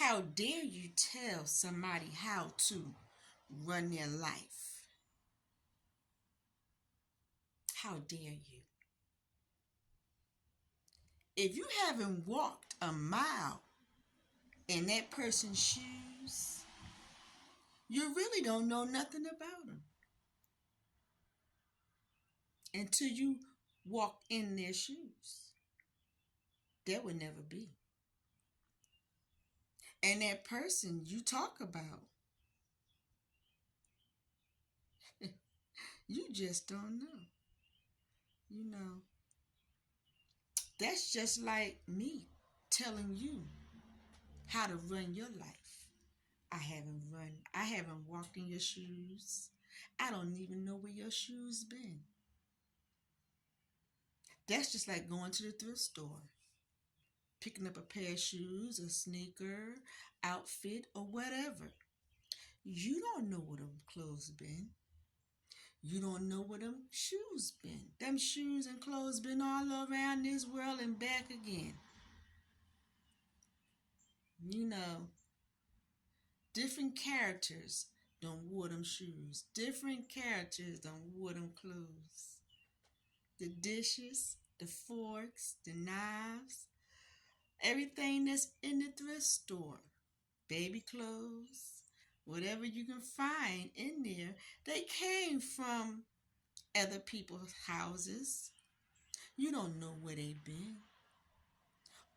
How dare you tell somebody how to run their life? How dare you? If you haven't walked a mile in that person's shoes, you really don't know nothing about them until you walk in their shoes. That would never be. And that person you talk about, you just don't know. You know, that's just like me telling you how to run your life. I haven't walked in your shoes. I don't even know where your shoes been. That's just like going to the thrift store, picking up a pair of shoes, a sneaker, outfit, or whatever. You don't know where them clothes been. You don't know where them shoes been. Them shoes and clothes been all around this world and back again. You know, different characters don't wore them shoes. Different characters don't wore them clothes. The dishes, the forks, the knives, everything that's in the thrift store, baby clothes, whatever you can find in there, they came from other people's houses. You don't know where they've been.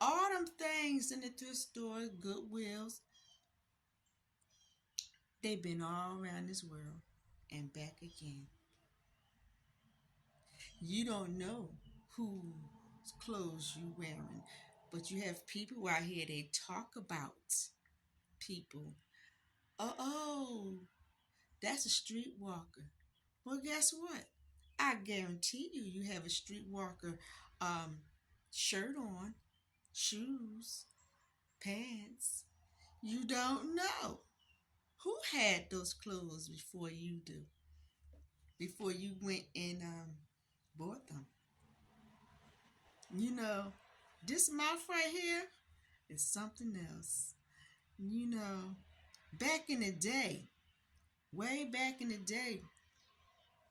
All them things in the thrift store, Goodwills, they've been all around this world and back again. You don't know whose clothes you wearing, but you have people out here, they talk about people. Oh, that's a streetwalker. Well, guess what? I guarantee you have a streetwalker um, shirt on, shoes, pants. You don't know who had those clothes before you do, before you went and bought them. You know, this mouth right here is something else. You know, back in the day, way back in the day,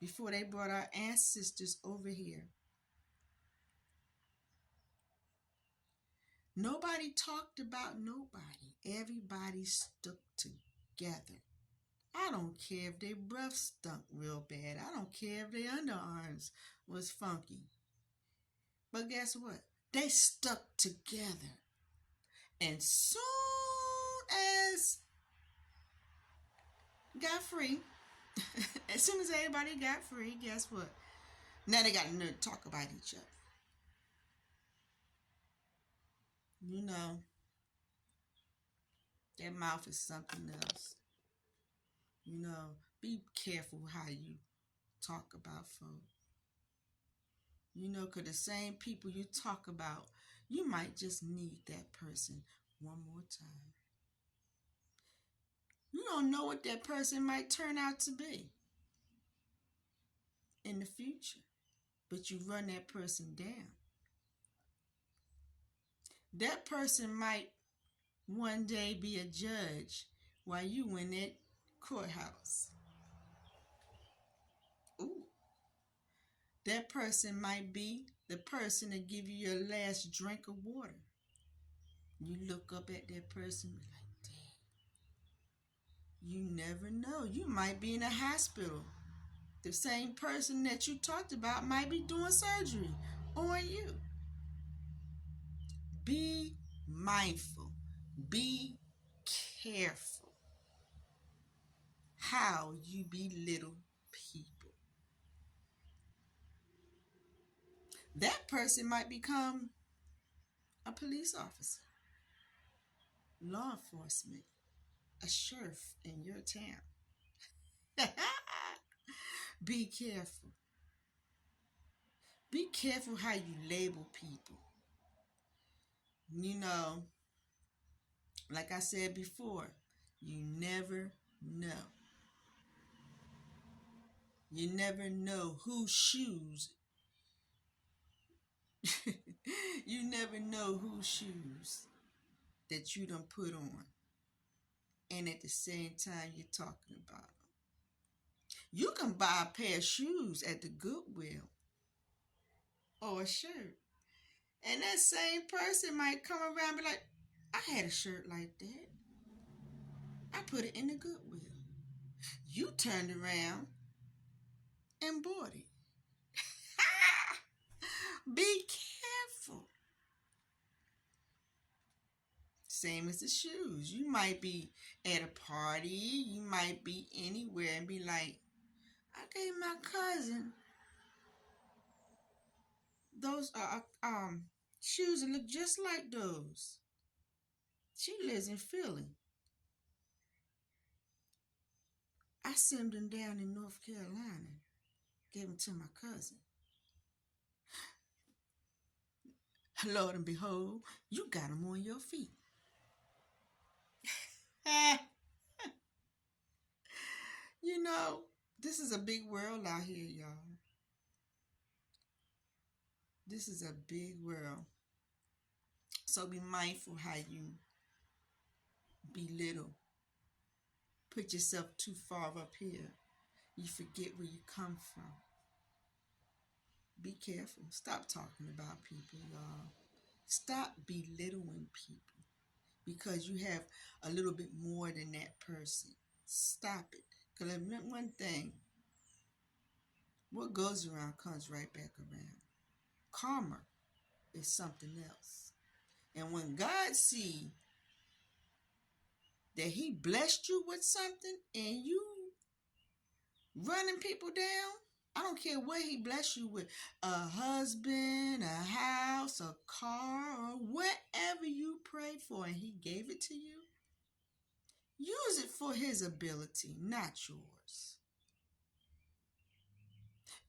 before they brought our ancestors over here, nobody talked about nobody. Everybody stuck together. I don't care if their breath stunk real bad. I don't care if their underarms was funky. But guess what? They stuck together. And soon as got free, as soon as everybody got free, guess what? Now they got to talk about each other. You know, their mouth is something else. You know, be careful how you talk about folks. You know, because the same people you talk about, you might just need that person one more time. You don't know what that person might turn out to be in the future, but you run that person down. That person might one day be a judge while you in that courthouse. Ooh, that person might be the person to give you your last drink of water. You look up at that person and be like, damn, you never know. You might be in a hospital. The same person that you talked about might be doing surgery on you. Be mindful. Be careful how you belittle people. That person might become a police officer, law enforcement, a sheriff in your town. Be careful. Be careful how you label people. You know, like I said before, you never know. You never know whose shoes. You never know whose shoes that you done put on. and at the same time you're talking about them. You can buy a pair of shoes at the Goodwill or a shirt, and that same person might come around and be like, I had a shirt like that. I put it in the Goodwill. You turned around and bought it. Be careful. Same as the shoes. You might be at a party, you might be anywhere and be like, I gave my cousin those shoes that look just like those. She lives in Philly. I sent them down in North Carolina. Gave them to my cousin. Lord and behold, you got them on your feet. You know, this is a big world out here, y'all. This is a big world. So be mindful how you belittle. Put yourself too far up here. You forget where you come from. Be careful. Stop talking about people, y'all. Stop belittling people because you have a little bit more than that person. Stop it. Because one thing, what goes around comes right back around. Karma is something else. And when God sees that he blessed you with something and you running people down, I don't care what he blessed you with, a husband, a house, a car, or whatever you prayed for and he gave it to you, use it for his ability, not yours.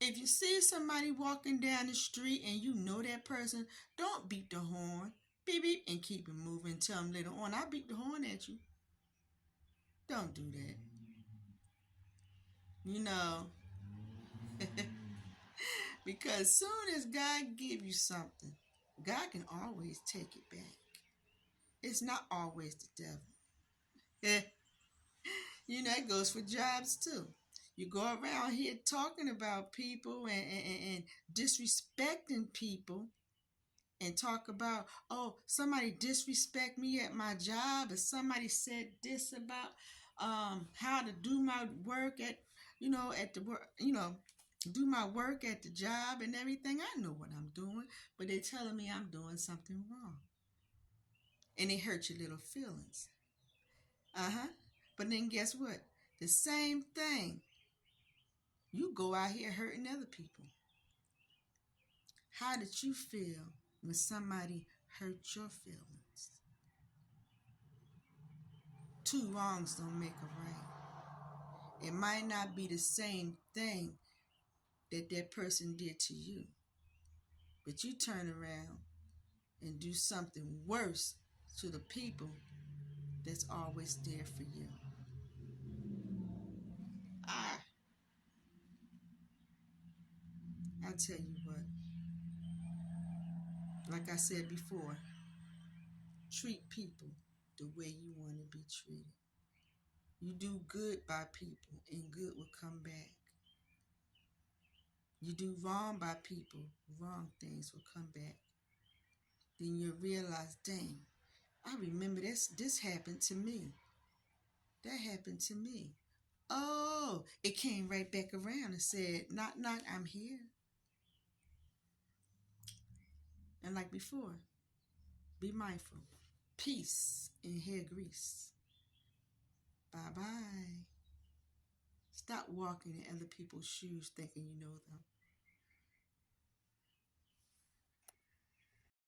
If you see somebody walking down the street and you know that person, don't beat the horn. Beep, beep, and keep it moving. Tell them later on, I beat the horn at you. Don't do that. You know, because soon as God give you something, God can always take it back. It's not always the devil. You know, it goes for jobs too. You go around here talking about people and disrespecting people and talk about, oh, somebody disrespect me at my job, or somebody said this about how to do my work at, at the work, do my work at the job and everything. I know what I'm doing, but they're telling me I'm doing something wrong. And it hurts your little feelings. Uh-huh. But then guess what? The same thing. You go out here hurting other people. How did you feel when somebody hurt your feelings? Two wrongs don't make a right. It might not be the same thing that that person did to you, but you turn around and do something worse to the people that's always there for you. I tell you what, like I said before, treat people the way you want to be treated. You do good by people and good will come back. You do wrong by people, wrong things will come back. Then you realize, dang, I remember this happened to me. That happened to me. Oh, it came right back around and said, knock, knock, I'm here. And like before, be mindful. Peace and hair grease. Bye-bye. Stop walking in other people's shoes thinking you know them.